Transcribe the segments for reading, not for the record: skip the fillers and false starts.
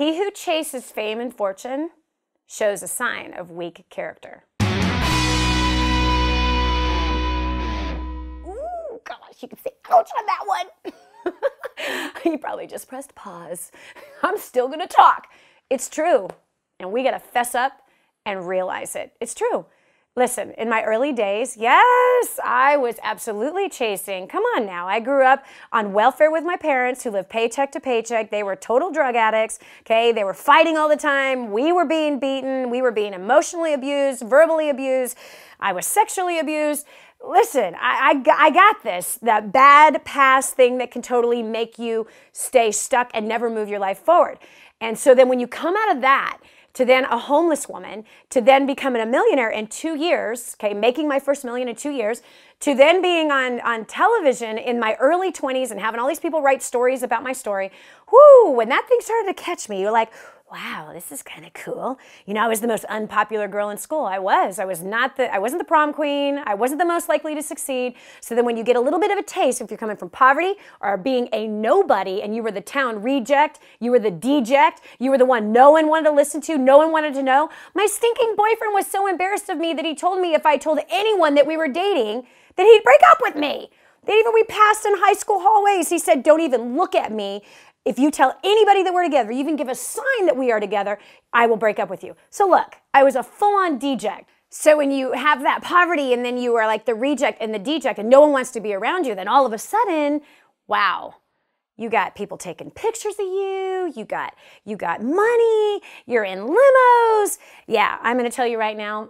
He who chases fame and fortune shows a sign of weak character. Ooh, gosh, you can say ouch on that one. You probably just pressed pause. I'm still gonna talk. It's true, and we gotta fess up and realize it. It's true. Listen, in my early days, yes, I was absolutely chasing. Come on now. I grew up on welfare with my parents who lived paycheck to paycheck. They were total drug addicts, okay? They were fighting all the time. We were being beaten. We were being emotionally abused, verbally abused. I was sexually abused. Listen, I got this, that bad past thing that can totally make you stay stuck and never move your life forward. And so then when you come out of that, to then a homeless woman, to then becoming a millionaire in 2 years, okay, making my first million in 2 years, to then being on television in my early 20s and having all these people write stories about my story, whoo, when that thing started to catch me, you're like, wow, this is kind of cool. You know, I was the most unpopular girl in school. I wasn't the prom queen. I wasn't the most likely to succeed. So then when you get a little bit of a taste, if you're coming from poverty or being a nobody and you were the town reject, you were the deject, you were the one no one wanted to listen to, no one wanted to know. My stinking boyfriend was so embarrassed of me that he told me if I told anyone that we were dating, that he'd break up with me. That even we passed in high school hallways, he said, don't even look at me. If you tell anybody that we're together, you even give a sign that we are together, I will break up with you. So look, I was a full-on deject. So when you have that poverty and then you are like the reject and the deject and no one wants to be around you, then all of a sudden, wow, you got people taking pictures of you, you got money, you're in limos. Yeah, I'm going to tell you right now,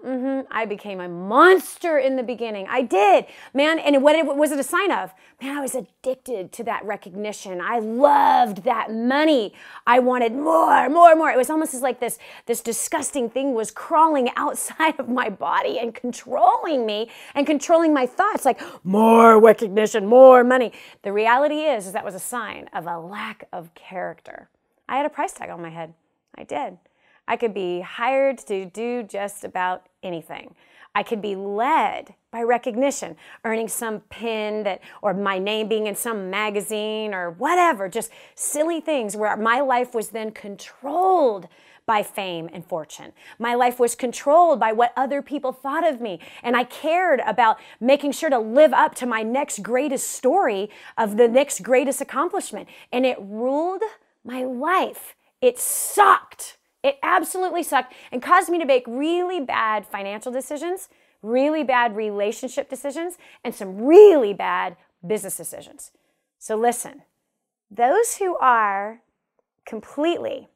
I became a monster in the beginning. I did, man. And what was it a sign of? Man, I was addicted to that recognition. I loved that money. I wanted more, more, more. It was almost as like this disgusting thing was crawling outside of my body and controlling me and controlling my thoughts, like more recognition, more money. The reality is that was a sign of a lack of character. I had a price tag on my head. I did. I could be hired to do just about anything. I could be led by recognition, earning some pin or my name being in some magazine or whatever, just silly things where my life was then controlled by fame and fortune. My life was controlled by what other people thought of me. And I cared about making sure to live up to my next greatest story of the next greatest accomplishment. And it ruled my life. It sucked. It absolutely sucked and caused me to make really bad financial decisions, really bad relationship decisions, and some really bad business decisions. So listen, those who are completely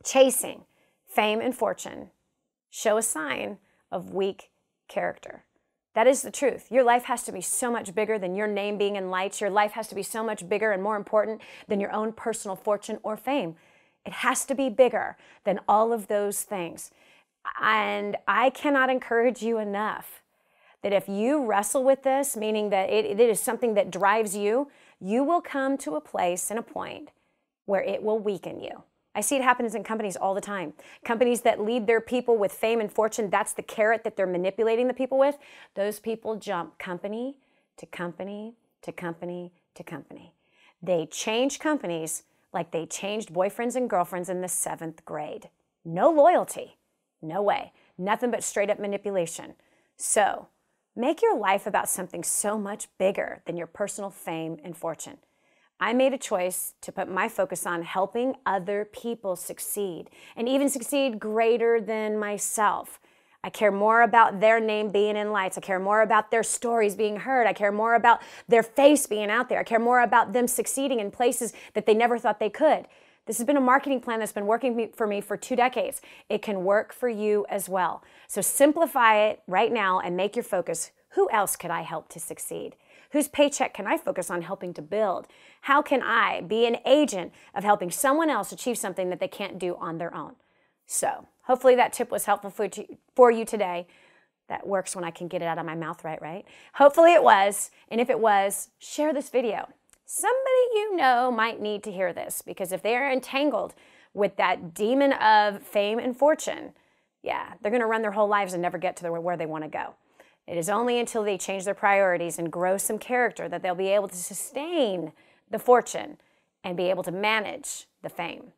chasing fame and fortune show a sign of weak character. That is the truth. Your life has to be so much bigger than your name being in lights. Your life has to be so much bigger and more important than your own personal fortune or fame. It has to be bigger than all of those things. And I cannot encourage you enough that if you wrestle with this, meaning that it is something that drives you, you will come to a place and a point where it will weaken you. I see it happens in companies all the time. Companies that lead their people with fame and fortune, that's the carrot that they're manipulating the people with. Those people jump company to company to company to company. They change companies like they changed boyfriends and girlfriends in the 7th grade. No loyalty. No way. Nothing but straight up manipulation. So make your life about something so much bigger than your personal fame and fortune. I made a choice to put my focus on helping other people succeed and even succeed greater than myself. I care more about their name being in lights. I care more about their stories being heard. I care more about their face being out there. I care more about them succeeding in places that they never thought they could. This has been a marketing plan that's been working for me for 2 decades. It can work for you as well. So simplify it right now and make your focus, who else could I help to succeed? Whose paycheck can I focus on helping to build? How can I be an agent of helping someone else achieve something that they can't do on their own? So hopefully that tip was helpful for you today. That works when I can get it out of my mouth right? Hopefully it was. And if it was, share this video. Somebody you know might need to hear this, because if they are entangled with that demon of fame and fortune, yeah, they're going to run their whole lives and never get to where they want to go. It is only until they change their priorities and grow some character that they'll be able to sustain the fortune and be able to manage the fame.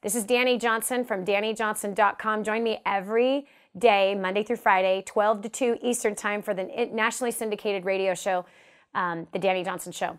This is Dani Johnson from DaniJohnson.com. Join me every day, Monday through Friday, 12 to 2 Eastern Time for the nationally syndicated radio show, The Dani Johnson Show.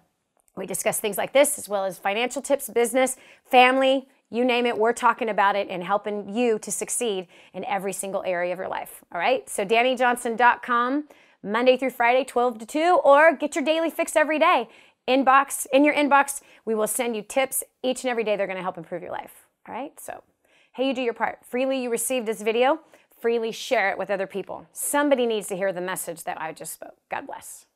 We discuss things like this, as well as financial tips, business, family, you name it. We're talking about it and helping you to succeed in every single area of your life. All right? So DaniJohnson.com, Monday through Friday, 12 to 2, or get your daily fix every day. In your inbox, we will send you tips each and every day. They're going to help improve your life. All right? So, hey, you do your part. Freely you receive this video. Freely share it with other people. Somebody needs to hear the message that I just spoke. God bless.